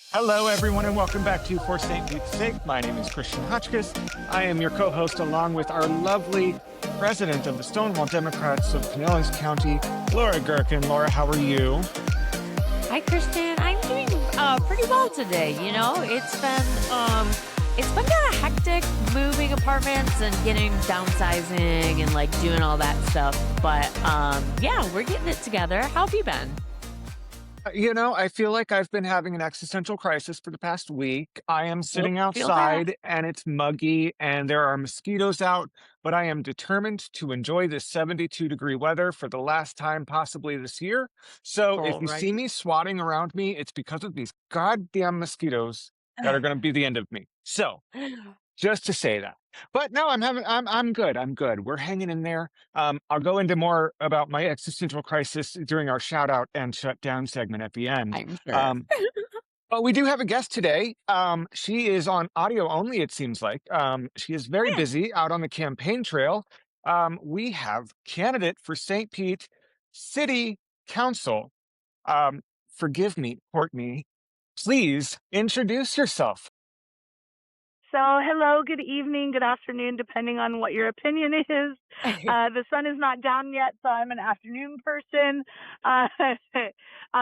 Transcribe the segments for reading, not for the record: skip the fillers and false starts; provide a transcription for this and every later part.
Hello, everyone, and welcome back to For St. Pete's Sake. My name is Christian Hotchkiss. I am your co-host, along with our lovely president of the Stonewall Democrats of Pinellas County, Laura Gherkin. Laura, how are you? Hi, Christian. I'm doing pretty well today. It's been kind of hectic moving apartments and getting downsizing and like doing all that stuff. But yeah, we're getting it together. How have you been? I feel like I've been having an existential crisis for the past week. I am Oh, sitting feel that. outside and it's muggy and there are mosquitoes out, but I am determined to enjoy this 72-degree weather for the last time possibly this year. So if All you see right. me swatting around me, it's because of these goddamn mosquitoes that are going to be the end of me. So just to say that. But no, I'm good. I'm good. We're hanging in there. I'll go into more about my existential crisis during our shout out and shut down segment at the end. I'm sure. Um, but we do have a guest today. She is on audio only, it seems like. She is very Yeah. busy out on the campaign trail. We have candidate for St. Pete City Council. Um, Forgive me, Courtney. Please introduce yourself. So, hello, good evening, good afternoon, depending on what your opinion is. The sun is not down yet, so I'm an afternoon person. Uh,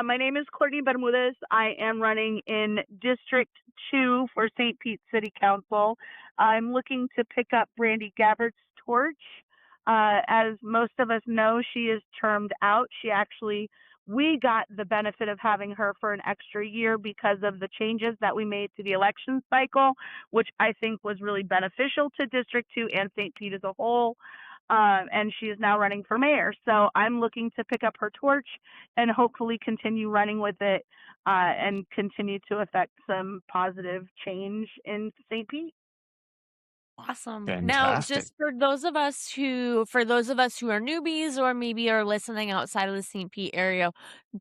my name is Courtney Bermudez. I am running in District 2 for St. Pete City Council. I'm looking to pick up Brandy Gabbard's torch. As most of us know, she is termed out. We got the benefit of having her for an extra year because of the changes that we made to the election cycle, which I think was really beneficial to District 2 and St. Pete as a whole. And she is now running for mayor. So I'm looking to pick up her torch and hopefully continue running with it and continue to affect some positive change in St. Pete. Awesome. Now, Fantastic. just for those of us who are newbies or maybe are listening outside of the St. Pete area,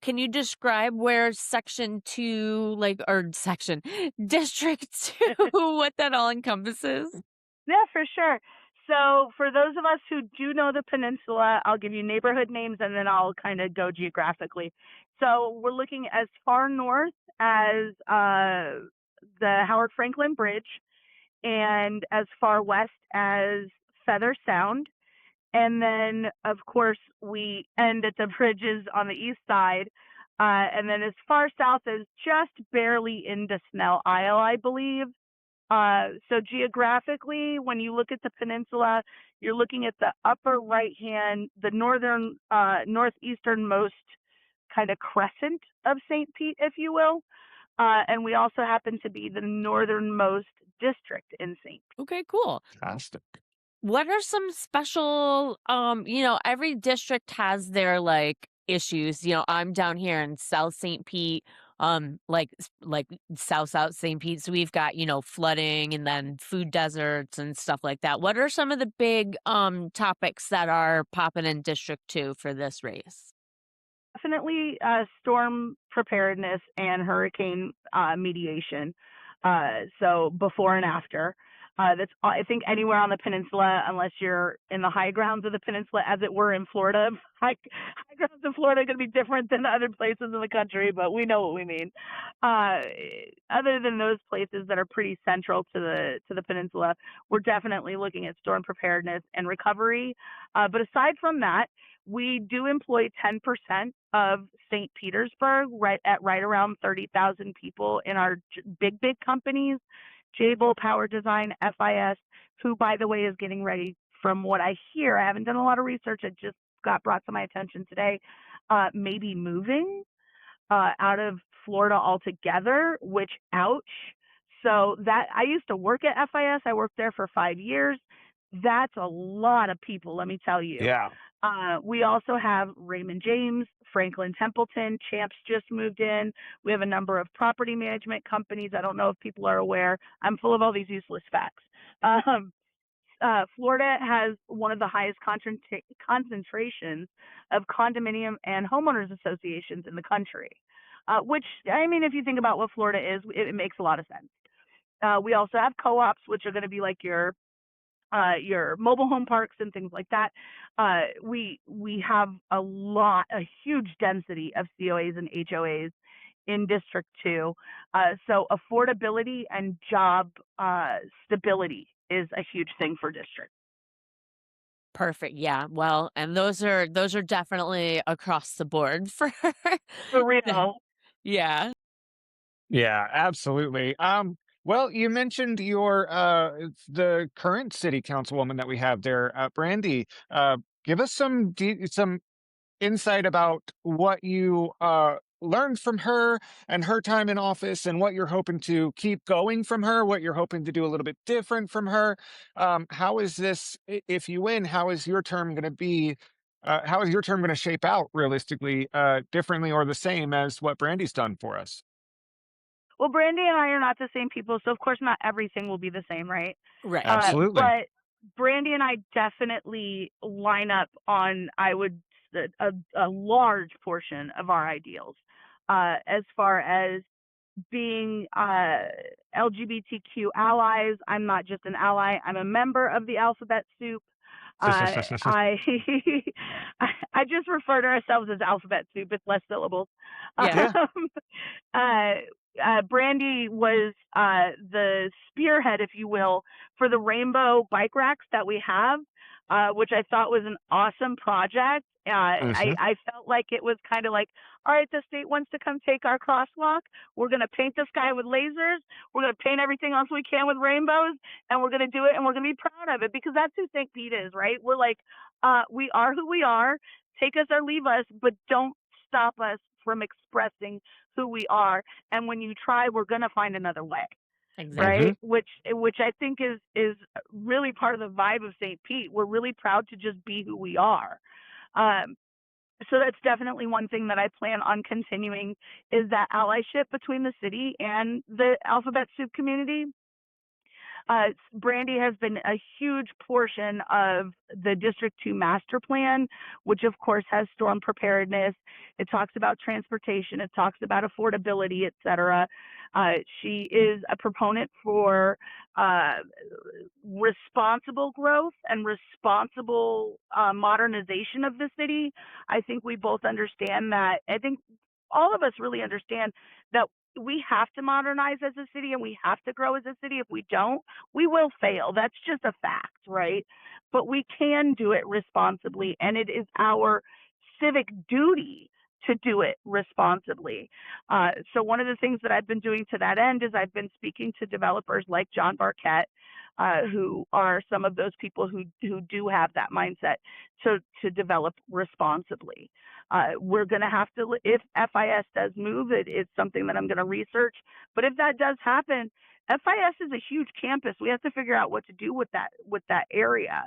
can you describe where section 2 or section district 2 what that all encompasses? Yeah, for sure. So, for those of us who do know the peninsula, I'll give you neighborhood names and then I'll kind of go geographically. So, we're looking as far north as the Howard Franklin Bridge and as far west as Feather Sound. And then, of course, we end at the bridges on the east side. And then as far south as just barely into Snell Isle, I believe. So geographically, when you look at the peninsula, you're looking at the upper right hand, the northeasternmost kind of crescent of St. Pete, if you will. And we also happen to be the northernmost district in St. Pete. Okay, cool. Fantastic. What are some special every district has their issues. I'm down here in South St. Pete, like South St. Pete. So we've got, flooding and then food deserts and stuff like that. What are some of the big topics that are popping in District 2 for this race? Definitely storm preparedness and hurricane mediation. So before and after. That's I think anywhere on the peninsula, unless you're in the high grounds of the peninsula, as it were in Florida. High grounds in Florida are going to be different than other places in the country, but we know what we mean. Uh, Other than those places that are pretty central to the peninsula, we're definitely looking at storm preparedness and recovery. But aside from that, we do employ 10% of St. Petersburg, right around 30,000 people in our big companies, Jabil, Power Design, FIS, who, by the way, is getting ready. From what I hear, I haven't done a lot of research. It just got brought to my attention today. Maybe moving out of Florida altogether, which ouch. So that I used to work at FIS. I worked there for 5 years. That's a lot of people, let me tell you. Yeah. We also have Raymond James, Franklin Templeton, Champs just moved in. We have a number of property management companies. I don't know if people are aware. I'm full of all these useless facts. Um, Florida has one of the highest concentrations of condominium and homeowners associations in the country, which, I mean, if you think about what Florida is, it makes a lot of sense. We also have co-ops, which are going to be like your mobile home parks and things like that. We have a huge density of COAs and HOAs in District 2. So affordability and job stability is a huge thing for district. Perfect. Yeah. Well, and those are definitely across the board for For the real. yeah. Yeah, absolutely. Well, you mentioned your the current city councilwoman that we have there, Brandy. Give us some insight about what you learned from her and her time in office, and what you're hoping to keep going from her, what you're hoping to do a little bit different from her. How is this, if you win, how is your term going to be? How is your term going to shape out realistically, differently or the same as what Brandy's done for us? Well, Brandy and I are not the same people, so of course not everything will be the same, right? Right. Absolutely. But Brandy and I definitely line up on, I would, a large portion of our ideals, as far as being LGBTQ allies. I'm not just an ally; I'm a member of the alphabet soup. I I just refer to ourselves as alphabet soup. It's less syllables. Yeah. Yeah. Uh, Brandy was the spearhead, if you will, for the rainbow bike racks that we have, which I thought was an awesome project. Hmm. I felt like it was kind of like, all right, the state wants to come take our crosswalk. We're going to paint the sky with lasers. We're going to paint everything else we can with rainbows, and we're going to do it, and we're going to be proud of it, because that's who St. Pete is, right? We're like, we are who we are. Take us or leave us, but don't stop us from expressing who we are. And when you try, we're going to find another way, Hmm. right? Which I think is really part of the vibe of St. Pete. We're really proud to just be who we are. Um, so that's definitely one thing that I plan on continuing, is that allyship between the city and the alphabet soup community. Brandy has been a huge portion of the District 2 master plan, which of course has storm preparedness. It talks about transportation, it talks about affordability, et cetera. She is a proponent for uh, responsible growth and responsible modernization of the city. I think we both understand that. I think all of us really understand that we have to modernize as a city and we have to grow as a city. If we don't, we will fail. That's just a fact, right? But we can do it responsibly, and it is our civic duty to do it responsibly. So one of the things that I've been doing to that end is I've been speaking to developers like John Barquette, who are some of those people who do have that mindset to develop responsibly. We're going to have to, if FIS does move, it's something that I'm going to research. But if that does happen, FIS is a huge campus. We have to figure out what to do with that area.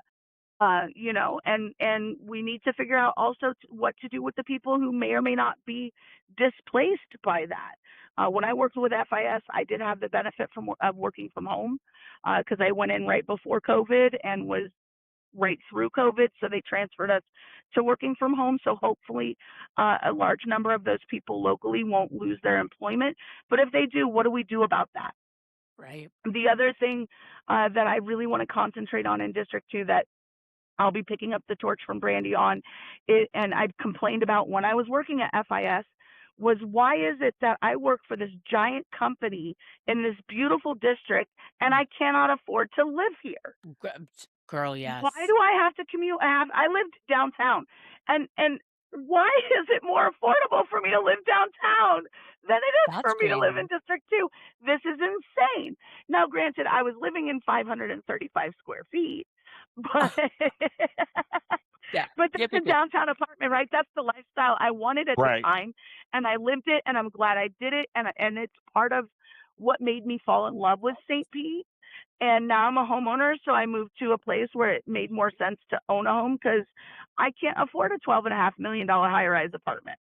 And we need to figure out also what to do with the people who may or may not be displaced by that. When I worked with FIS, I did have the benefit of working from home, because I went in right before COVID and was right through COVID, so they transferred us to working from home. So hopefully, a large number of those people locally won't lose their employment. But if they do, what do we do about that? Right. The other thing that I really want to concentrate on in District 2, that I'll be picking up the torch from Brandy on it, and I've complained about when I was working at FIS, was why is it that I work for this giant company in this beautiful district and Mm. I cannot afford to live here? Girl, Why yes. do I have to commute? I lived downtown, and why is it more affordable for me to live downtown than it is That's for me to live in crazy. District 2? This is insane. Now, granted, I was living in 535 square feet, but Yeah. but Yep, that's a yep, yep. downtown apartment, right? That's the lifestyle I wanted at the Right. time, and I lived it, and I'm glad I did it, and it's part of what made me fall in love with St. Pete. And now I'm a homeowner, so I moved to a place where it made more sense to own a home, because I can't afford a $12.5 million high-rise apartment.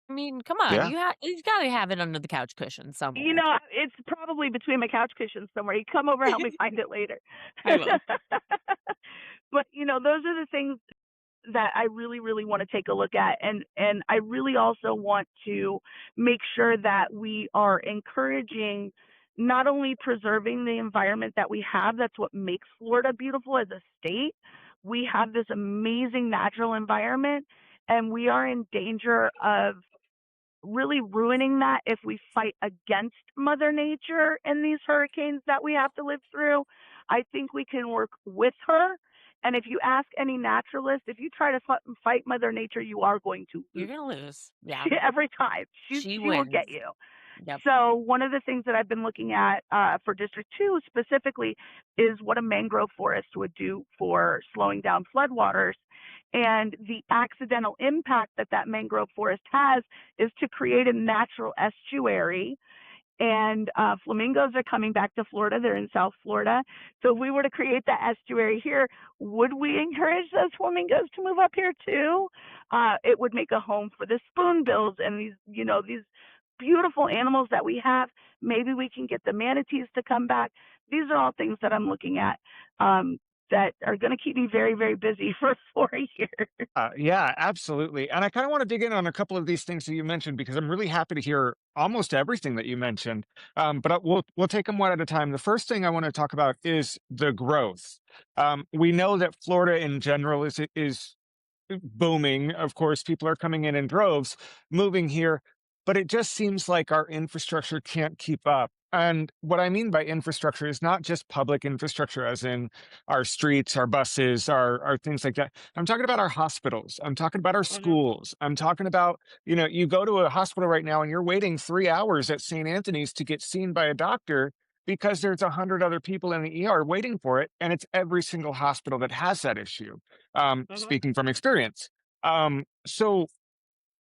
I mean, come on. Yeah. You gotta have it under the couch cushion You somewhere. know, it's probably between my couch cushions somewhere. You come over, help me find it later. I will. But those are the things that I really, really want to take a look at. And I really also want to make sure that we are encouraging not only preserving the environment that we have, that's what makes Florida beautiful as a state. We have this amazing natural environment, and we are in danger of really ruining that if we fight against Mother Nature in these hurricanes that we have to live through. I think we can work with her. And if you ask any naturalist, if you try to fight Mother Nature, you are going to You're lose. gonna lose. Yeah. Every time. She She will wins. get you. Yep. So one of the things that I've been looking at for District 2 specifically is what a mangrove forest would do for slowing down floodwaters. And the accidental impact that that mangrove forest has is to create a natural estuary. And flamingos are coming back to Florida. They're in South Florida. So if we were to create that estuary here, would we encourage those flamingos to move up here too? It would make a home for the spoonbills and these beautiful animals that we have. Maybe we can get the manatees to come back. These are all things that I'm looking at that are going to keep me very, very busy for 4 years. Yeah, absolutely. And I kind of want to dig in on a couple of these things that you mentioned because I'm really happy to hear almost everything that you mentioned. We'll take them one at a time. The first thing I want to talk about is the growth. We know that Florida in general is booming. Of course, people are coming in droves, moving here, but it just seems like our infrastructure can't keep up. And what I mean by infrastructure is not just public infrastructure, as in our streets, our buses, our things like that. I'm talking about our hospitals. I'm talking about our Hmm. schools. I'm talking about, you go to a hospital right now and you're waiting 3 hours at St. Anthony's to get seen by a doctor because there's 100 other people in the ER waiting for it. And it's every single hospital that has that issue, Hmm. speaking from experience. So,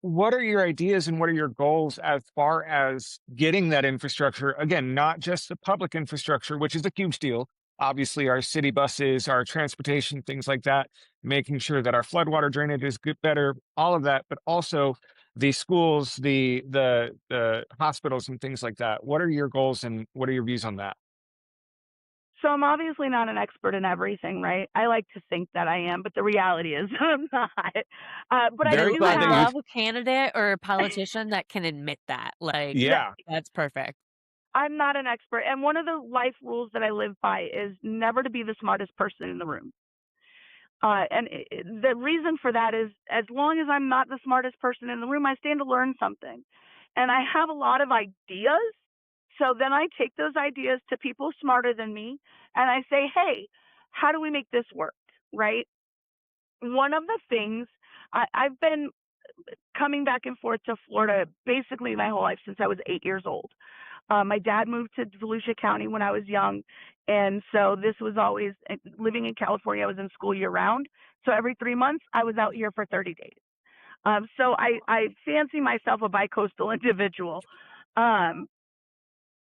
what are your ideas and what are your goals as far as getting that infrastructure? Again, not just the public infrastructure, which is a huge deal. Obviously, our city buses, our transportation, things like that, making sure that our floodwater drainage is good, better, all of that, but also the schools, the hospitals, and things like that. What are your goals and what are your views on that? So I'm obviously not an expert in everything, right? I like to think that I am, but the reality is I'm not. But I Very Ooh, do I glad that you. have, love a candidate or a politician that can admit that. Like, yeah, Yeah. that's perfect. I'm not an expert. And one of the life rules that I live by is never to be the smartest person in the room. The reason for that is as long as I'm not the smartest person in the room, I stand to learn something. And I have a lot of ideas. So then I take those ideas to people smarter than me and I say, hey, how do we make this work? Right. One of the things I've been coming back and forth to Florida basically my whole life since I was 8 years old. My dad moved to Volusia County when I was young. And so this was always living in California. I was in school year round. So every 3 months, I was out here for 30 days. So I fancy myself a bicoastal individual. Um,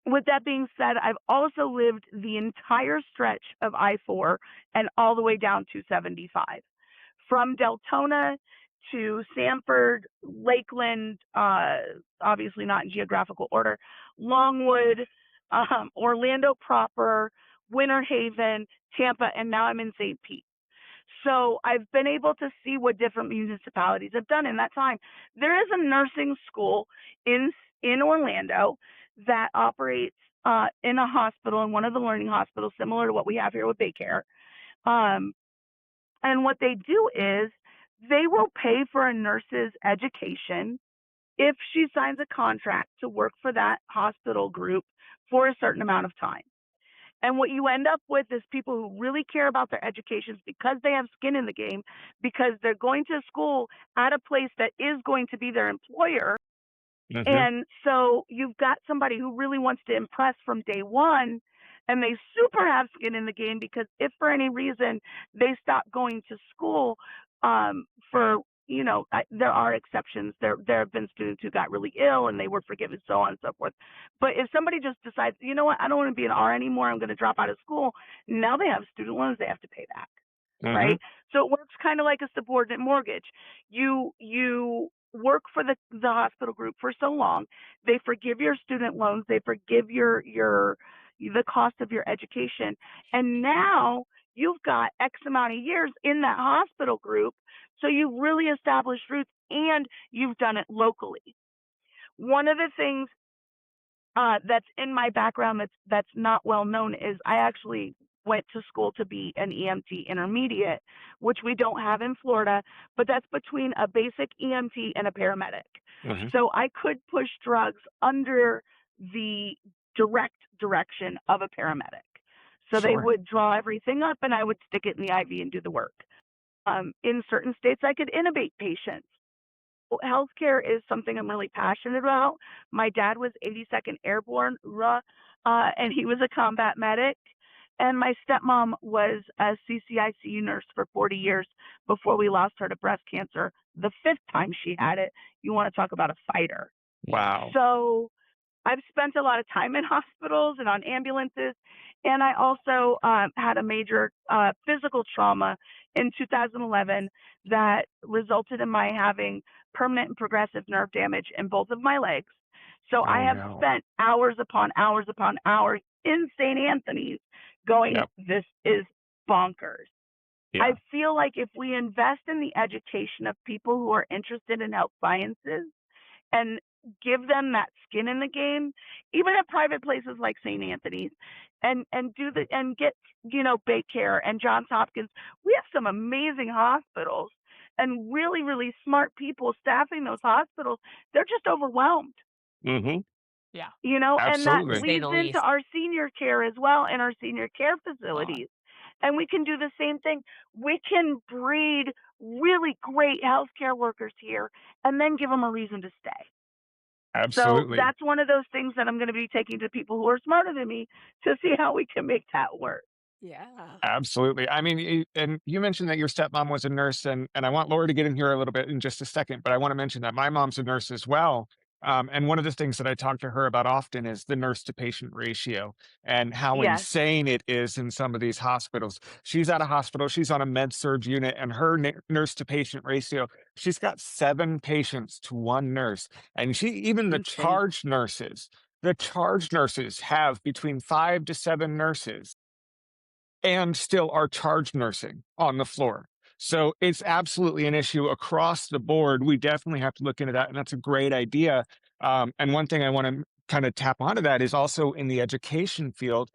with that being said, I've also lived the entire stretch of I-4 and all the way down to 75 from Deltona to Sanford, Lakeland, obviously not in geographical order, Longwood, Orlando proper, Winter Haven, Tampa, and now I'm in St. Pete. So I've been able to see what different municipalities have done in that time. There is a nursing school in Orlando that operates in a hospital, in one of the learning hospitals, similar to what we have here with Baycare. Um, and what they do is they will pay for a nurse's education if she signs a contract to work for that hospital group for a certain amount of time. And what you end up with is people who really care about their educations because they have skin in the game, because they're going to school at a place that is going to be their employer. Mhm. And so you've got somebody who really wants to impress from day one, and they super have skin in the game because if for any reason they stop going to school, for there are exceptions. There have been students who got really ill and they were forgiven, so on and so forth. But if somebody just decides, you know what, I don't want to be an R anymore, I'm going to drop out of school. Now they have student loans they have to pay back, Mhm. right? So it works kind of like a subordinate mortgage. You work for the hospital group for so long, they forgive your student loans, they forgive your the cost of your education, and now you've got X amount of years in that hospital group, so you've really established roots and you've done it locally. One of the things that's in my background that's not well known is I actually went to school to be an EMT intermediate, which we don't have in Florida, but that's between a basic EMT and a paramedic. Mhm. So I could push drugs under the direct direction of a paramedic. So they Sure. would draw everything up and I would stick it in the IV and do the work. In certain states, I could intubate patients. Well, healthcare is something I'm really passionate about. My dad was 82nd Airborne, and he was a combat medic. And my stepmom was a CCICU nurse for 40 years before we lost her to breast cancer. The fifth time she had it. You want to talk about a fighter. Wow. So I've spent a lot of time in hospitals and on ambulances, and I also had a major physical trauma in 2011 that resulted in my having permanent and progressive nerve damage in both of my legs. So I Oh, have no. spent hours upon hours upon hours in St. Anthony's going, Yep. this is bonkers. I Yeah. feel like if we invest in the education of people who are interested in health sciences, and give them that skin in the game, even at private places like St. Anthony's, and do the and get Baycare and Johns Hopkins. We have some amazing hospitals and really really smart people staffing those hospitals. They're just overwhelmed, Mhm. Yeah, and that to Absolutely. say leads the into least. our senior care as well and our senior care God. facilities. And we can do the same thing. We can breed really great healthcare workers here and then give them a reason to stay. So Absolutely. that's one of those things that I'm going to be taking to people who are smarter than me to see how we can make that work. Yeah. Absolutely. I mean, and you mentioned that your stepmom was a nurse, and I want Laura to get in here a little bit in just a second, but I want to mention that my mom's a nurse as well. And one of the things that I talk to her about often is the nurse to patient ratio and how Yes. insane it is in some of these hospitals. She's at a hospital, she's on a med surge unit, and her nurse to patient ratio, she's got 7 patients to one nurse. And even Insane. the charge nurses have between 5 to 7 nurses and still are charge nursing on the floor. So it's absolutely an issue across the board. We definitely have to look into that, and that's a great idea. And one thing I want to kind of tap onto that is also in the education field,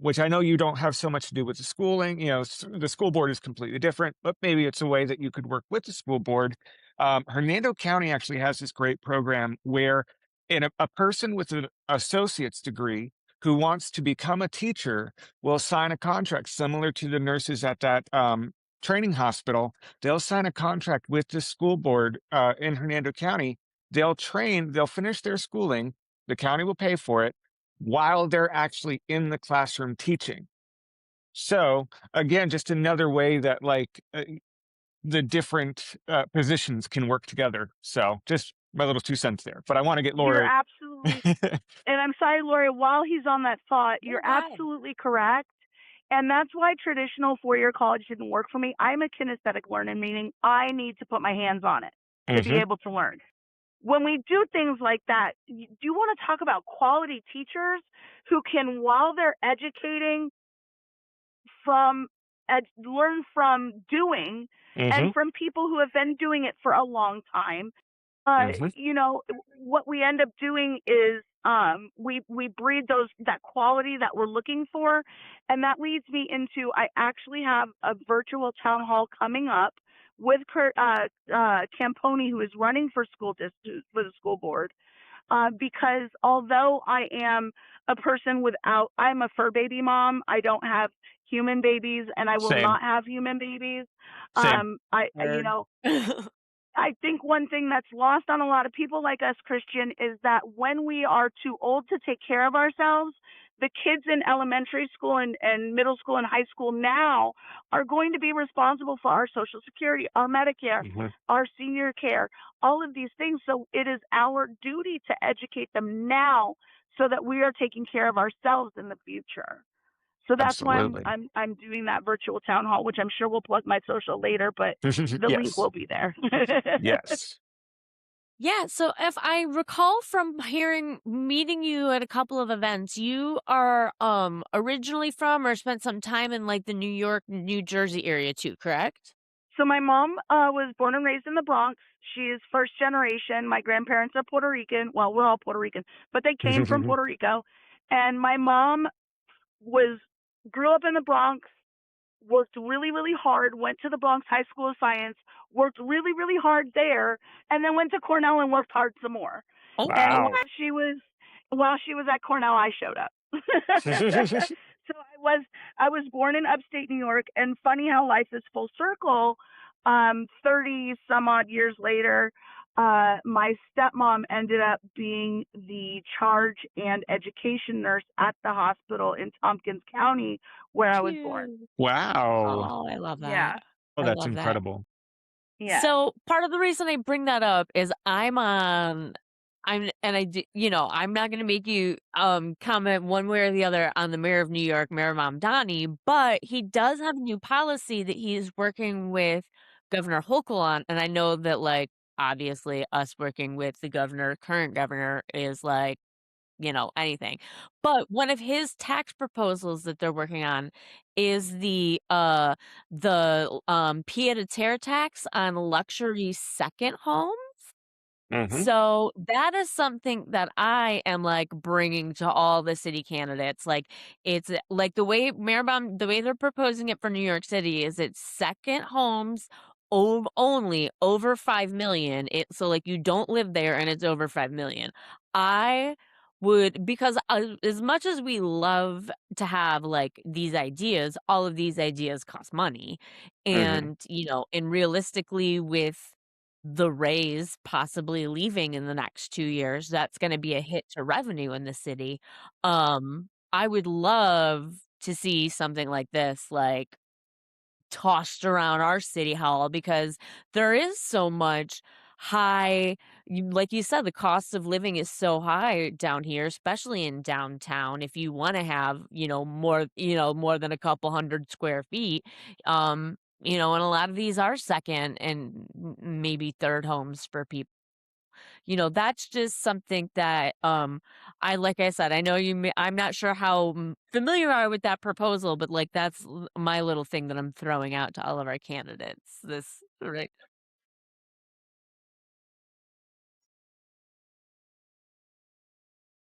which I know you don't have so much to do with the schooling. The school board is completely different, but maybe it's a way that you could work with the school board. Hernando County actually has this great program where a person with an associate's degree who wants to become a teacher will sign a contract similar to the nurses at that training hospital. They'll sign a contract with the school board in Hernando County. They'll finish their schooling. The county will pay for it while they're actually in the classroom teaching. So, again, just another way that the different positions can work together. So, just my little 2 cents there. But I want to get You're Laura. absolutely, and I'm sorry, Lori, while he's on that thought, Oh, you're go ahead. absolutely correct. And that's why traditional 4-year college didn't work for me. I'm a kinesthetic learner, meaning I need to put my hands on it to be Hmm. able to learn. When we do things like that, do you want to talk about quality teachers who can, while they're educating, from learn from doing and Hmm. from people who have been doing it for a long time. Hmm. What we end up doing is we breed that quality that we're looking for, and that leads me into I actually have a virtual town hall coming up with Kurt Camponi, who is running for for the school board, because although I am a person I'm a fur baby mom. I don't have human babies, and I will Same. not have human babies. Same. Word. I think one thing that's lost on a lot of people like us, Christian, is that when we are too old to take care of ourselves, the kids in elementary school and middle school and high school now are going to be responsible for our Social Security, our Medicare, Mhm. our senior care, all of these things. So it is our duty to educate them now so that we are taking care of ourselves in the future. So that's why Absolutely. I'm doing that virtual town hall, which I'm sure we'll plug my social later, but the link Yes. will be there. Yes. Yeah, so if I recall from meeting you at a couple of events, you are originally from or spent some time in like the New York, New Jersey area too, correct? So my mom was born and raised in the Bronx. She is first generation. My grandparents are Puerto Rican. Well, we're all Puerto Rican, but they came from Puerto Rico. And my mom was grew up in the Bronx, worked really, really hard, went to the Bronx High School of Science, worked really, really hard there, and then went to Cornell and worked hard some more. Oh, And Wow. while she was at Cornell, I showed up. So I was born in upstate New York, and funny how life is full circle. 30 some odd years later, my stepmom ended up being the charge and education nurse at the hospital in Tompkins County where I was born. cute. Wow. Oh, I love Yeah, that. Oh, I that's love that. incredible. yeah. So part of the reason I bring that up is I'm and I do, I'm not going to make you comment one way or the other on the mayor of New York, Mayor Mamdani, but he does have a new policy that he's working with Governor Hochul on, and I know that like obviously us working with the governor, current governor is like anything. But one of his tax proposals that they're working on is the pied-à-terre tax on luxury second home. Mhm. So that is something that I am like bringing to all the city candidates. Like it's like the way they're proposing it for New York City is it's second homes only over 5 million. So like you don't live there and it's over 5 million. I would because as much as we love to have like these ideas, all of these ideas cost money, Mhm. and and realistically with the Rays possibly leaving in the next 2 years, that's gonna be a hit to revenue in the city. I would love to see something like this, like, tossed around our city hall because there is so much high like you said, the cost of living is so high down here, especially in downtown. If you wanna have, more than a couple 100 square feet, and a lot of these are second and maybe third homes for people. That's just something that, like I said, I know I'm not sure how familiar you are with that proposal, but like that's my little thing that I'm throwing out to all of our candidates. This, right?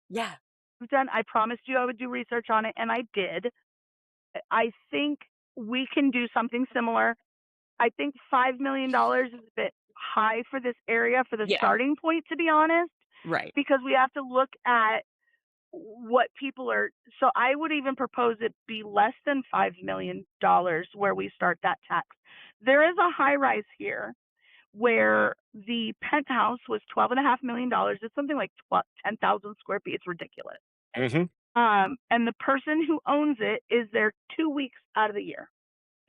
Yeah. I promised you I would do research on it, and I did. I think we can do something similar. I think $5 million is a bit high for this area for the Yeah. starting point, to be honest, Right. because we have to look at what people are. So I would even propose it be less than $5 million where we start that tax. There is a high rise here where the penthouse was $12.5 million. It's something like 10,000 square feet. It's ridiculous. Mhm. And the person who owns it is there 2 weeks out of the year.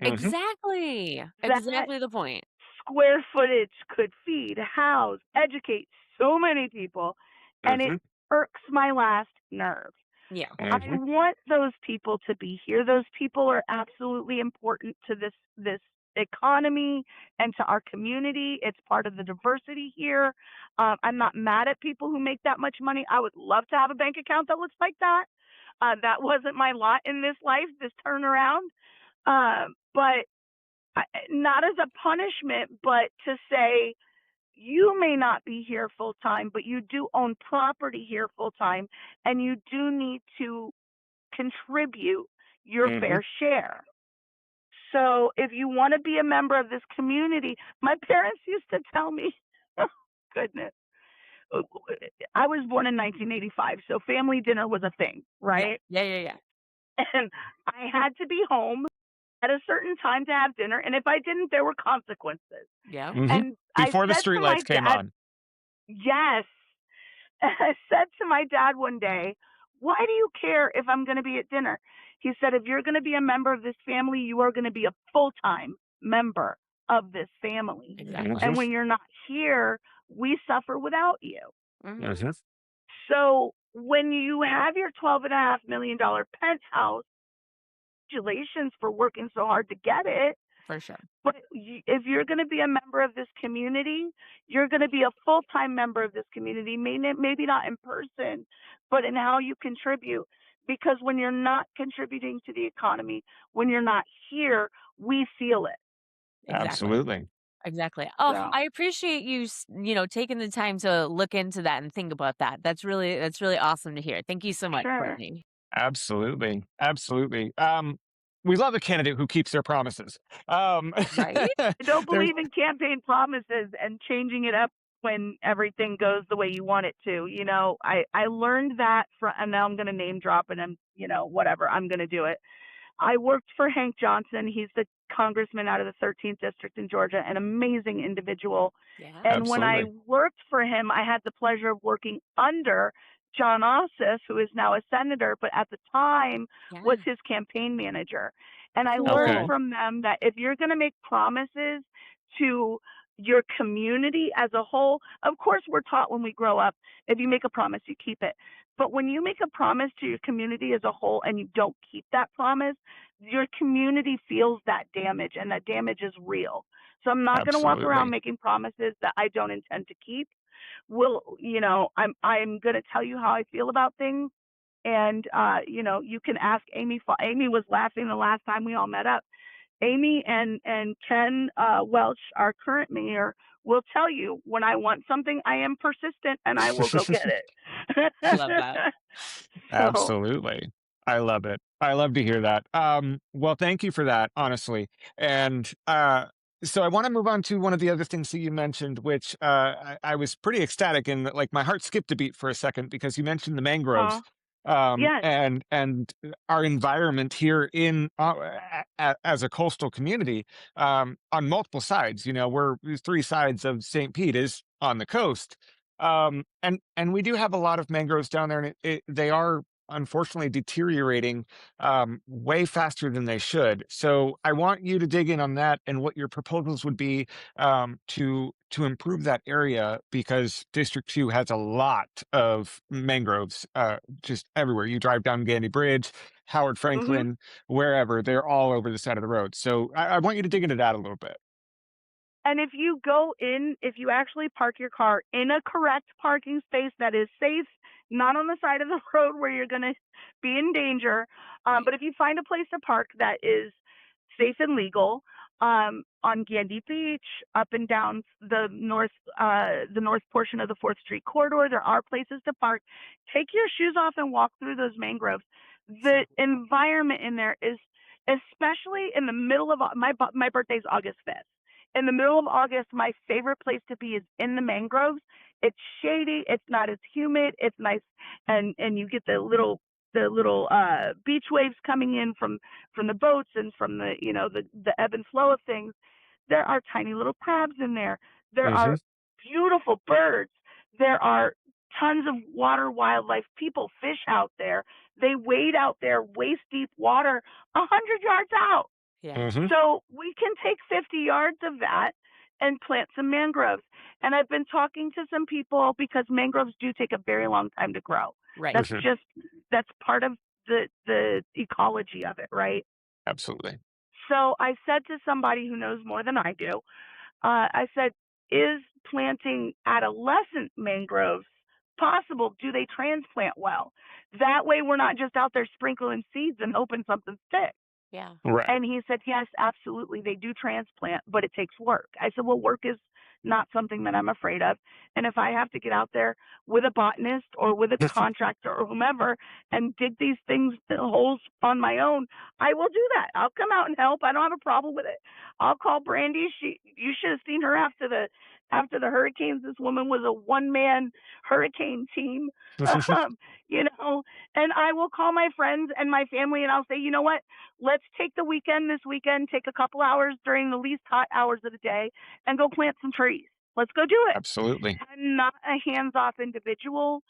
Mhm. Exactly. That Exactly the point. square footage could feed, house, educate so many people, and it Mhm. irks my last nerve. Yeah. I Mhm. want those people to be here. Those people are absolutely important to this economy and to our community. It's part of the diversity here. I'm not mad at people who make that much money. I would love to have a bank account that looks like that. That wasn't my lot in this life, this turnaround. But not as a punishment, but to say you may not be here full time, but you do own property here full time, and you do need to contribute your Mhm. fair share. So if you want to be a member of this community, my parents used to tell me, goodness, I was born in 1985, so family dinner was a thing, Yeah. right? Yeah. Yeah. Yeah. And I had to be home at a certain time to have dinner, and if I didn't, there were consequences. Yeah. Mhm. And I Before the said to my streetlights came dad, on. yes. I said to my dad one day, why do you care if I'm going to be at dinner? He said, if you're going to be a member of this family, you are going to be a full time member of this family. Exactly. And Mhm. when you're not here, we suffer without you. Hmm. Mhm. So when you have your $12.5 million penthouse, congratulations for working so hard to get it. For sure. But if you're going to be a member of this community, you're going to be a full time member of this community, maybe not in person, but in how you contribute. Because when you're not contributing to the economy, when you're not here, we feel it. Exactly. Absolutely. Exactly. Oh, So, I appreciate you, taking the time to look into that and think about that. That's really awesome to hear. Thank you so much, sure. Courtney. Absolutely, absolutely. We love a candidate who keeps their promises. Um, Right? I don't there's believe in campaign promises and changing it up when everything goes the way you want it to. I learned that from, and now I'm going to name drop, and whatever, I'm going to do it. I worked for Hank Johnson. He's the congressman out of the 13th district in Georgia, an amazing individual. Yeah. And when I absolutely. worked for him, I had the pleasure of working under John Ossoff, who is now a senator, but at the time was Yeah. his campaign manager. And I learned Okay. Cool. from them that if you're going to make promises to your community as a whole, of course, we're taught when we grow up, if you make a promise, you keep it. But when you make a promise to your community as a whole and you don't keep that promise, your community feels that damage, and that damage is real. So I'm not going to walk around Absolutely. making promises that I don't intend to keep. I'm going to tell you how I feel about things, and you can ask Amy. Amy was laughing the last time we all met up. Amy and Ken Welch, our current mayor, will tell you when I want something, I am persistent and I will go get it. I love that. So, Absolutely. I love it. I love to hear that. Well, thank you for that, honestly. And so I want to move on to one of the other things that you mentioned, which I was pretty ecstatic and like my heart skipped a beat for a second because you mentioned the mangroves. yes. And our environment here in as a coastal community on multiple sides. We're there's three sides of St. Pete is on the coast, and we do have a lot of mangroves down there, and they are unfortunately deteriorating way faster than they should. So I want you to dig in on that and what your proposals would be to improve that area because District 2 has a lot of mangroves just everywhere. You drive down Gandy Bridge, Howard hmm Franklin, wherever, they're all over the side of the road. So I want you to dig into that a little bit. And if you actually park your car in a correct parking space that is safe, not on the side of the road where you're going to be in danger, Right. but if you find a place to park that is safe and legal, on Gandy Beach, up and down the north portion of the Fourth Street corridor, there are places to park. Take your shoes off and walk through those mangroves. The So environment in there is, especially in the middle of my birthday's August 5th. In the middle of August, my favorite place to be is in the mangroves. It's shady. It's not as humid. It's nice, and you get the little beach waves coming in from the boats and from the ebb and flow of things. There are tiny little crabs in there. There Hmm. are beautiful birds. There are tons of water wildlife. People fish out there. They wade out there waist deep water 100 yards out. yeah. Hmm. So we can take 50 yards of that and plant some mangroves. And I've been talking to some people because mangroves do take a very long time to grow. Right. That's Hmm. just that's part of the ecology of it, right? Absolutely. So I said to somebody who knows more than I do, I said, is planting adolescent mangroves possible? Do they transplant well? That way we're not just out there sprinkling seeds and hoping something sticks. Yeah. Right. And he said, yes, absolutely. They do transplant, but it takes work. I said, well, work is not something that I'm afraid of. And if I have to get out there with a botanist or with a contractor or whomever and dig these things, the holes on my own, I will do that. I'll come out and help. I don't have a problem with it. I'll call Brandy. You should have seen her after the hurricanes. This woman was a one-man hurricane team. Um, and I will call my friends and my family and I'll say, you know what? Let's take the weekend this weekend, take a couple hours during the least hot hours of the day and go plant some trees. Let's go do it. Absolutely. I'm not a hands off individual.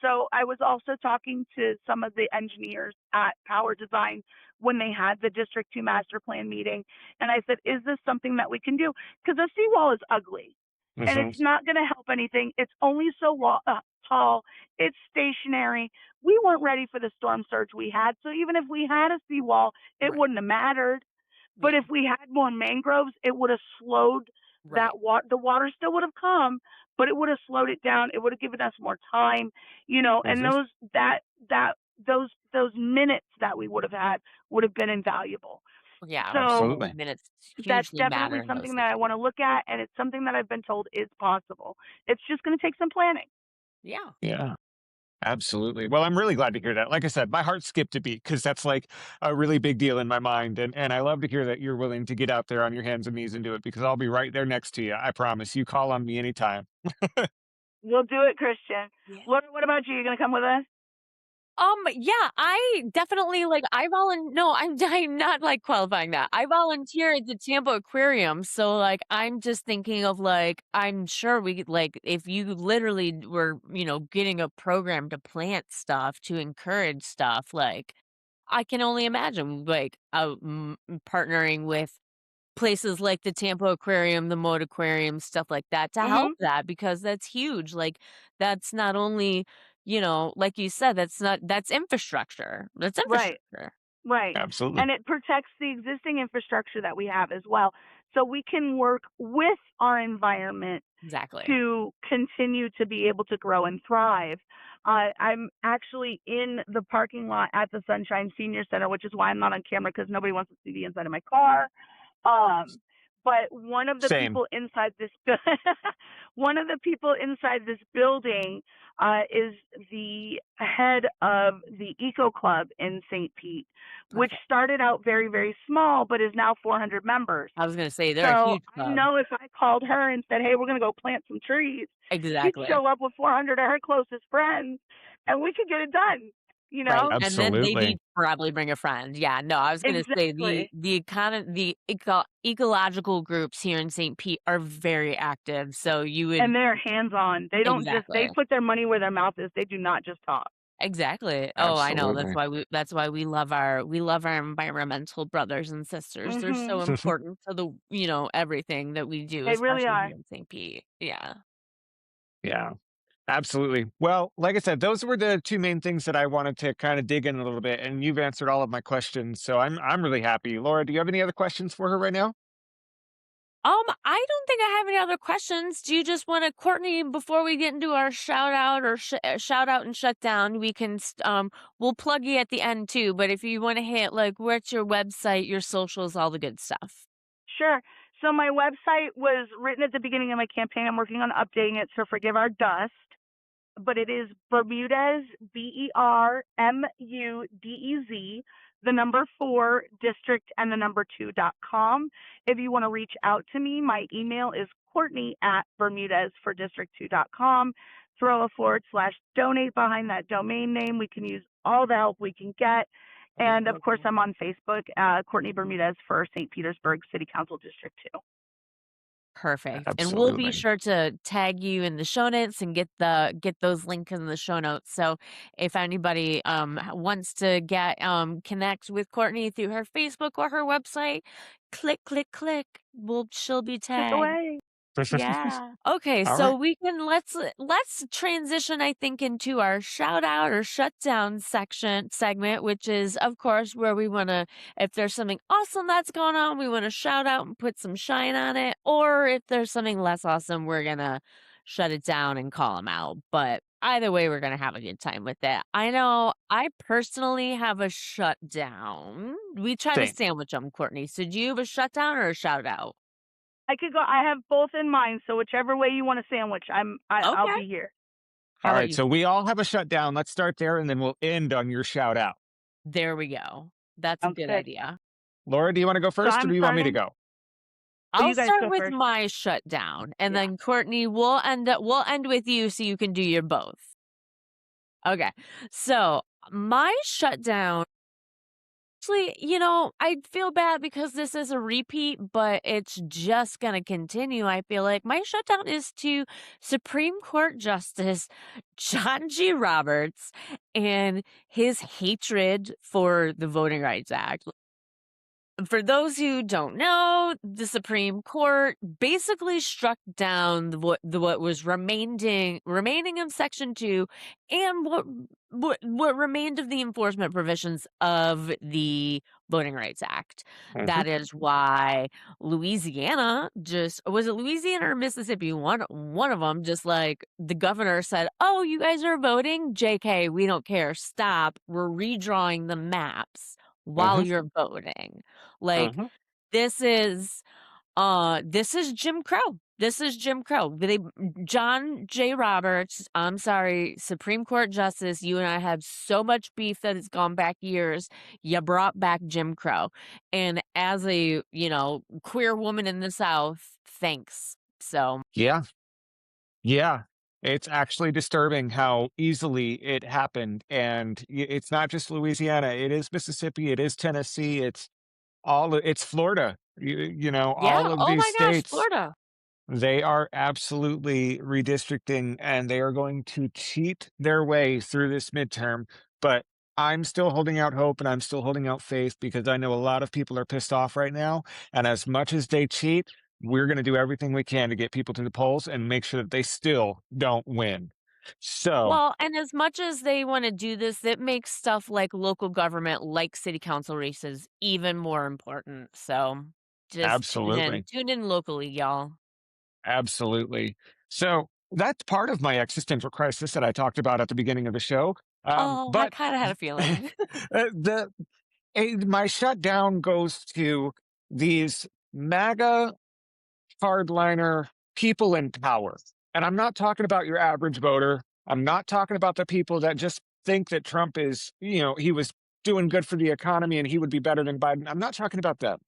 So I was also talking to some of the engineers at Power Design when they had the District 2 Master Plan meeting. And I said, is this something that we can do? Because the seawall is ugly and Hmm. it's not going to help anything. It's only so tall. It's stationary. We weren't ready for the storm surge we had. So even if we had a seawall, it Right. wouldn't have mattered. But Yeah. if we had more mangroves, it would have slowed Right. that water. The water still would have come, but it would have slowed it down. It would have given us more time, and Hmm. those minutes that we would have had would have been invaluable. Yeah. So Absolutely. Minutes that's hugely matter definitely in those something that I want to situations. look at, and it's something that I've been told is possible. It's just going to take some planning. Yeah. Yeah. Absolutely. Well, I'm really glad to hear that. Like I said, my heart skipped a beat because that's like a really big deal in my mind. And I love to hear that you're willing to get out there on your hands and knees and do it because I'll be right there next to you. I promise. You call on me anytime. We'll do it, Christian. Yeah. What about you? You gonna come with us? Yeah, I definitely like I no, I'm not like qualifying that. I volunteer at the Tampa Aquarium, so like I'm just thinking of like I'm sure we could like if you literally were, getting a program to plant stuff to encourage stuff, like I can only imagine like partnering with places like the Tampa Aquarium, the Moat Aquarium, stuff like that to help Mhm. that because that's huge. Like that's not only, like you said, that's infrastructure. That's Right. infrastructure. Right. Absolutely. And it protects the existing infrastructure that we have as well. So we can work with our environment Exactly. to continue to be able to grow and thrive. I'm actually in the parking lot at the Sunshine Senior Center, which is why I'm not on camera because nobody wants to see the inside of my car. Um, but one of the Same. people inside this one of the people inside this building is the head of the Eco Club in St. Pete, which Perfect. started out very, very small, but is now 400 members. I was gonna say they're a So huge I club. know if I called her and said, "Hey, we're gonna go plant some trees," she'd Exactly. show up with 400 of her closest friends, and we could get it done. You Right, know? and then they'd Absolutely. each probably bring a friend. Yeah, no, I was gonna say Exactly. the ecological groups here in St. Pete are very active, so you would And they're hands-on. They don't just they exactly. put their money where their mouth is. They do not just talk. Exactly. Oh, I know. Absolutely. That's why we love our environmental brothers and sisters. They're so Mhm. important to the, everything that we do, They really especially are. here in St. Pete. Yeah. Yeah. Absolutely. Well, like I said, those were the two main things that I wanted to kind of dig in a little bit, and you've answered all of my questions. So I'm really happy. Laura, do you have any other questions for her right now? I don't think I have any other questions. Do you just want to, Courtney, before we get into our shout out and shut down, we'll plug you at the end too. But if you want to hit like, what's your website, your socials, all the good stuff. Sure. So my website was written at the beginning of my campaign. I'm working on updating it, so forgive our dust. But it is Bermudez, Bermudez, the number 4, district, and the number 2.com. If you want to reach out to me, my email is Courtney at bermudezfordistrict2.com. Throw a / donate behind that domain name. We can use all the help we can get. And of course, I'm on Facebook, Courtney Bermudez for St. Petersburg City Council District 2. Perfect. And we'll be Absolutely. sure to tag you in the show notes and get those links in the show notes. So if anybody wants to get connect with Courtney through her Facebook or her website, click, click, click. She'll be Click tagged. away. Yeah. Okay, All so right. we can let's transition I think into our shout out or shutdown section segment, which is of course where we want to if there's something awesome that's going on, we want to shout out and put some shine on it, or if there's something less awesome, we're going to shut it down and call them out. But either way, we're going to have a good time with it. I know I personally have a shutdown. We try to Same. sandwich them, Courtney. So do you have a shutdown or a shout out? I could go. I have both in mind, so whichever way you want to sandwich, I'll Okay. be here. How All about right. you? So we all have a shutdown. Let's start there and then we'll end on your shout out. There we go. That's a Sounds good good. idea. Laura, do you want to go So first or I'm do you want me to starting. go? So I'll you guys start go with first. my shutdown, and Yeah. then Courtney, we'll end with you so you can do your both. Okay. So my shutdown actually, I feel bad because this is a repeat, but it's just gonna continue. I feel like my shutdown is to Supreme Court Justice John G. Roberts and his hatred for the Voting Rights Act. For those who don't know, the Supreme Court basically struck down what was remaining of Section 2 and what remained of the enforcement provisions of the Voting Rights Act. Mhm. That is why Louisiana just was it Louisiana or Mississippi? One of them just like the governor said, "Oh, you guys are voting? JK, we don't care. Stop. We're redrawing the maps while Mhm. you're voting." Like Mhm. this is Jim Crow. This is Jim Crow. John J. Roberts, I'm sorry, Supreme Court Justice, you and I have so much beef that it's gone back years. You brought back Jim Crow. And as a, queer woman in the South, thanks. So, Yeah. Yeah. It's actually disturbing how easily it happened. And it's not just Louisiana, it is Mississippi, it is Tennessee, it's Florida. yeah. All of Oh these my gosh, states, Florida. they are absolutely redistricting and they are going to cheat their way through this midterm. But I'm still holding out hope and I'm still holding out faith because I know a lot of people are pissed off right now. And as much as they cheat, we're going to do everything we can to get people to the polls and make sure that they still don't win. So, Well, and as much as they want to do this, it makes stuff like local government, like city council races, even more important. So just absolutely. tune in locally, y'all. Absolutely. So that's part of my existential crisis that I talked about at the beginning of the show. Oh, I But kind of had a feeling. the my shutdown goes to these MAGA hardliner people in power. And I'm not talking about your average voter. I'm not talking about the people that just think that Trump is, he was doing good for the economy and he would be better than Biden. I'm not talking about them.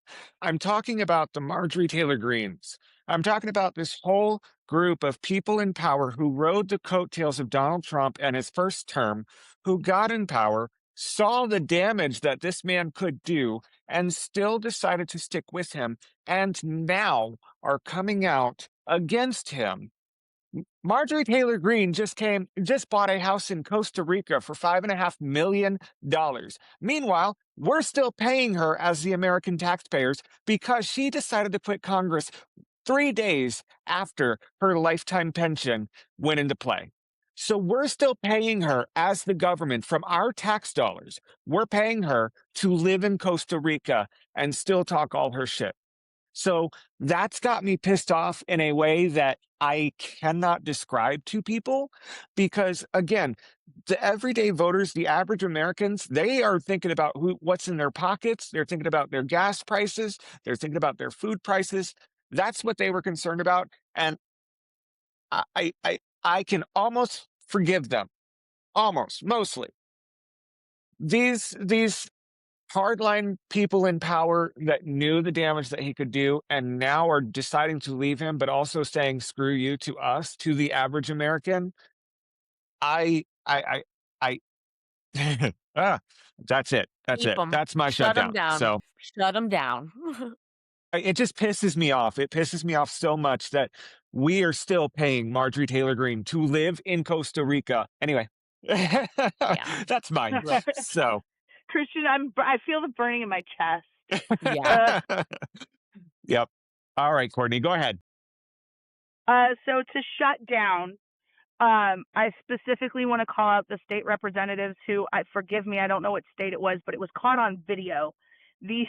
I'm talking about the Marjorie Taylor Greens. I'm talking about this whole group of people in power who rode the coattails of Donald Trump and his first term, who got in power, saw the damage that this man could do, and still decided to stick with him. And now are coming out against him. Marjorie Taylor Greene just bought a house in Costa Rica for $5.5 million. Meanwhile, we're still paying her as the American taxpayers because she decided to quit Congress 3 days after her lifetime pension went into play. So we're still paying her as the government from our tax dollars. We're paying her to live in Costa Rica and still talk all her shit. So that's got me pissed off in a way that I cannot describe to people because, again, the everyday voters, the average Americans, they are thinking about what's in their pockets. They're thinking about their gas prices. They're thinking about their food prices. That's what they were concerned about. And I can almost forgive them, almost, mostly. These hardline people in power that knew the damage that he could do and now are deciding to leave him, but also saying "screw you" to us, to the average American. I ah, that's it. That's Keep it. them. That's my Shut them shutdown. down. So Shut them down. it just pisses me off. It pisses me off so much that we are still paying Marjorie Taylor Greene to live in Costa Rica. Anyway, Yeah. that's mine. Look. So. Christian, I feel the burning in my chest. Yeah. Yep. All right, Courtney, go ahead. So to shut down, I specifically want to call out the state representatives who, forgive me, I don't know what state it was, but it was caught on video. These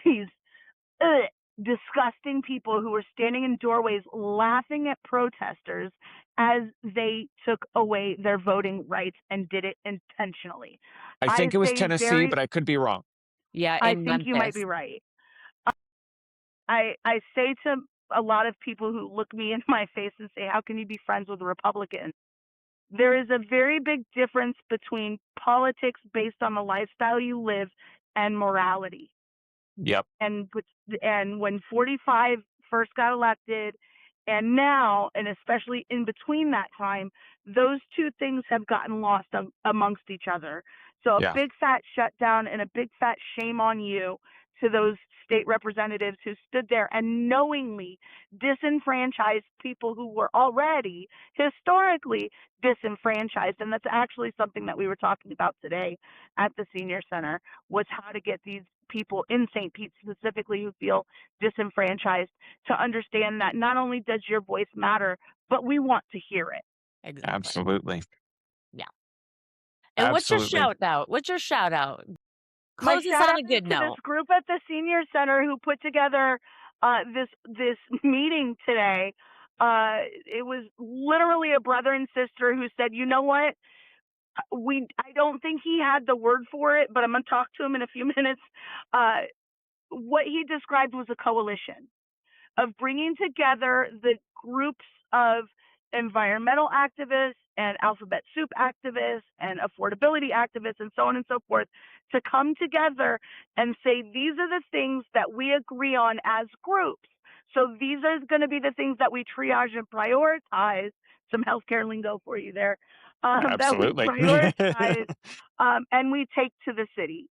disgusting people who were standing in doorways laughing at protesters as they took away their voting rights and did it intentionally. I I think it was say Tennessee, very, but I could be wrong. Yeah, I in think you might Memphis. be right. I say to a lot of people who look me in my face and say, how can you be friends with a Republican? There is a very big difference between politics based on the lifestyle you live and morality. Yep. And when 45 first got elected and now, and especially in between that time, those two things have gotten lost amongst each other. So a Yeah. big fat shutdown and a big fat shame on you to those state representatives who stood there and knowingly disenfranchised people who were already historically disenfranchised. And that's actually something that we were talking about today at the senior center, was how to get these people in St. Pete specifically who feel disenfranchised to understand that not only does your voice matter, but we want to hear it. Exactly. Absolutely. Yeah. And what's your Absolutely. shout out? What's your shout out? My Close us shout on out a is good to this note. group at the senior center who put together this meeting today. It was literally a brother and sister who said, you know what? I don't think he had the word for it, but I'm going to talk to him in a few minutes. What he described was a coalition. of bringing together the groups of environmental activists and alphabet soup activists and affordability activists and so on and so forth to come together and say, these are the things that we agree on as groups. So these are going to be the things that we triage and prioritize. Some healthcare lingo for you there. That we Absolutely. prioritize and we take to the city.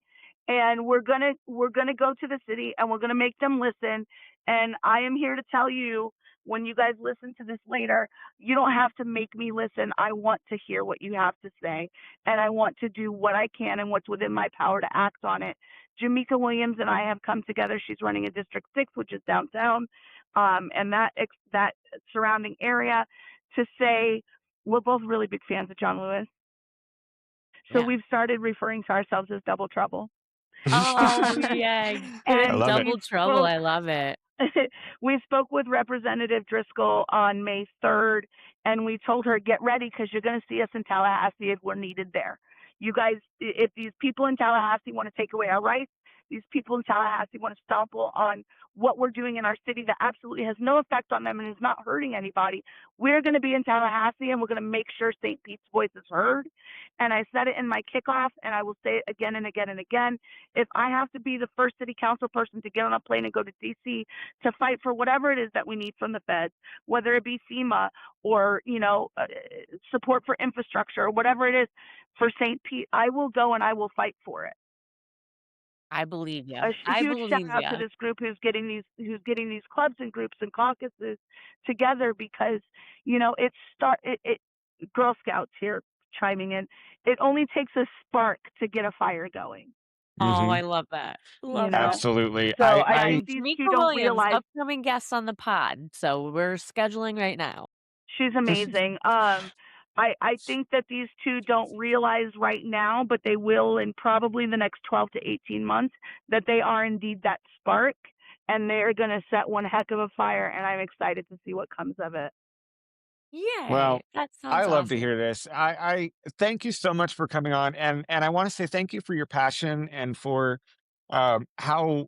And we're gonna go to the city and we're gonna make them listen. And I am here to tell you, when you guys listen to this later, you don't have to make me listen. I want to hear what you have to say, and I want to do what I can and what's within my power to act on it. Jamika Williams and I have come together. She's running in District 6, which is downtown, and that surrounding area, to say we're both really big fans of John Lewis. So Yeah. we've started referring to ourselves as Double Trouble. Oh, yeah. I Good love it. double trouble. I love it. We spoke with Representative Driscoll on May 3rd, and we told her, get ready, because you're going to see us in Tallahassee if we're needed there. You guys, if these people in Tallahassee want to take away our rights, these people in Tallahassee want to stumble on what we're doing in our city that absolutely has no effect on them and is not hurting anybody, we're going to be in Tallahassee, and we're going to make sure St. Pete's voice is heard. And I said it in my kickoff, and I will say it again and again and again. If I have to be the first city council person to get on a plane and go to D.C. to fight for whatever it is that we need from the feds, whether it be FEMA or, support for infrastructure or whatever it is for St. Pete, I will go and I will fight for it. I believe you. A I huge shout believe out you. to this group who's getting these clubs and groups and caucuses together, because it Girl Scouts here chiming in. It only takes a spark to get a fire going. Oh, I Mhm. love that. You Love know, that. Absolutely. so I Yeah, think and these two Jamika don't Williams, realize upcoming guest on the pod. So we're scheduling right now. she's amazing. I think that these two don't realize right now, but they will in probably the next 12 to 18 months, that they are indeed that spark, and they're going to set one heck of a fire, and I'm excited to see what comes of it. Yay. Well, That I sounds love to awesome. hear this. I thank you so much for coming on, and I want to say thank you for your passion and for how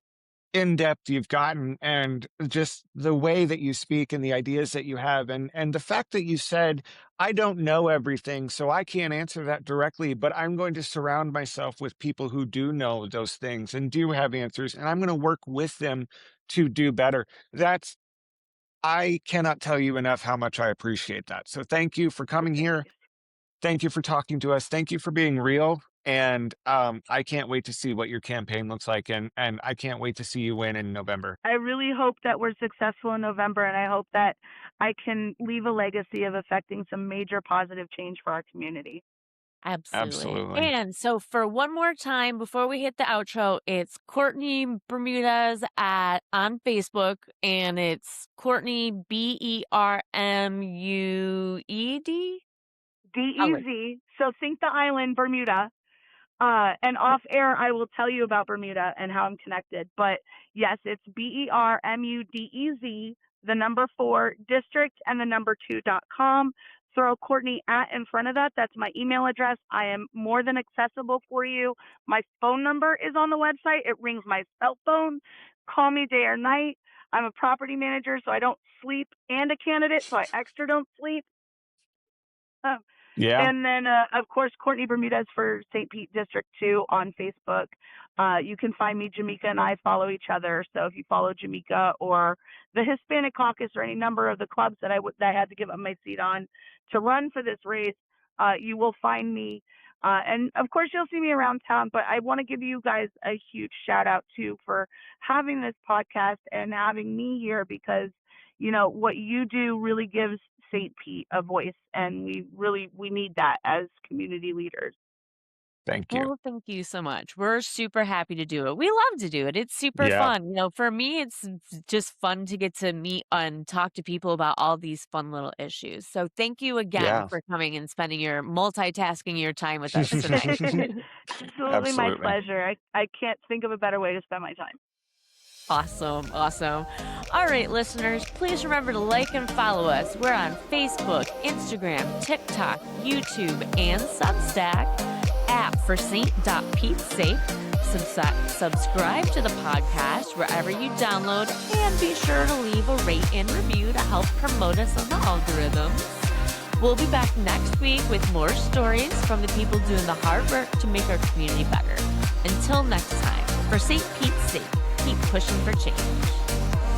in depth you've gotten, and just the way that you speak and the ideas that you have, and the fact that you said, I don't know everything, so I can't answer that directly, but I'm going to surround myself with people who do know those things and do have answers, and I'm going to work with them to do better. That's I cannot tell you enough how much I appreciate that. So thank you for Well, coming here. Thank you for talking to us. Thank you for being real. And I can't wait to see what your campaign looks like, and I can't wait to see you win in November. I really hope that we're successful in November, and I hope that I can leave a legacy of affecting some major positive change for our community. Absolutely. Absolutely. And so for one more time before we hit the outro, it's Courtney Bermudez on Facebook, and it's Courtney Bermued. DEZ. So think the island, Bermuda. And off air, I will tell you about Bermuda and how I'm connected. But yes, it's BERMUDEZ, the number 4 district and the number 2.com. Throw Courtney in front of that. That's my email address. I am more than accessible for you. My phone number is on the website. It rings my cell phone. Call me day or night. I'm a property manager, so I don't sleep, and a candidate, so I extra don't sleep. Um, Yeah. and then, of course, Courtney Bermudez for St. Pete District 2 on Facebook. You can find me. Jamika and I follow each other. So if you follow Jamika or the Hispanic Caucus or any number of the clubs that I had to give up my seat on to run for this race, you will find me. And of course, you'll see me around town. But I want to give you guys a huge shout out too for having this podcast and having me here, because what you do really gives St. Pete a voice, and we need that as community leaders. Thank you. Well, thank you so much. We're super happy to do it. We love to do it. It's super Yeah. fun. For me, it's just fun to get to meet and talk to people about all these fun little issues. So thank you again Yeah. for coming and spending multitasking your time with us tonight. Absolutely my Absolutely. pleasure. I can't think of a better way to spend my time. Awesome. Awesome. All right, listeners, please remember to like and follow us. We're on Facebook, Instagram, TikTok, YouTube, and Substack. App for St.Pete's sake. Subscribe to the podcast wherever you download, and be sure to leave a rate and review to help promote us on the algorithms. We'll be back next week with more stories from the people doing the hard work to make our community better. Until next time, for St. Pete's sake, keep pushing for change.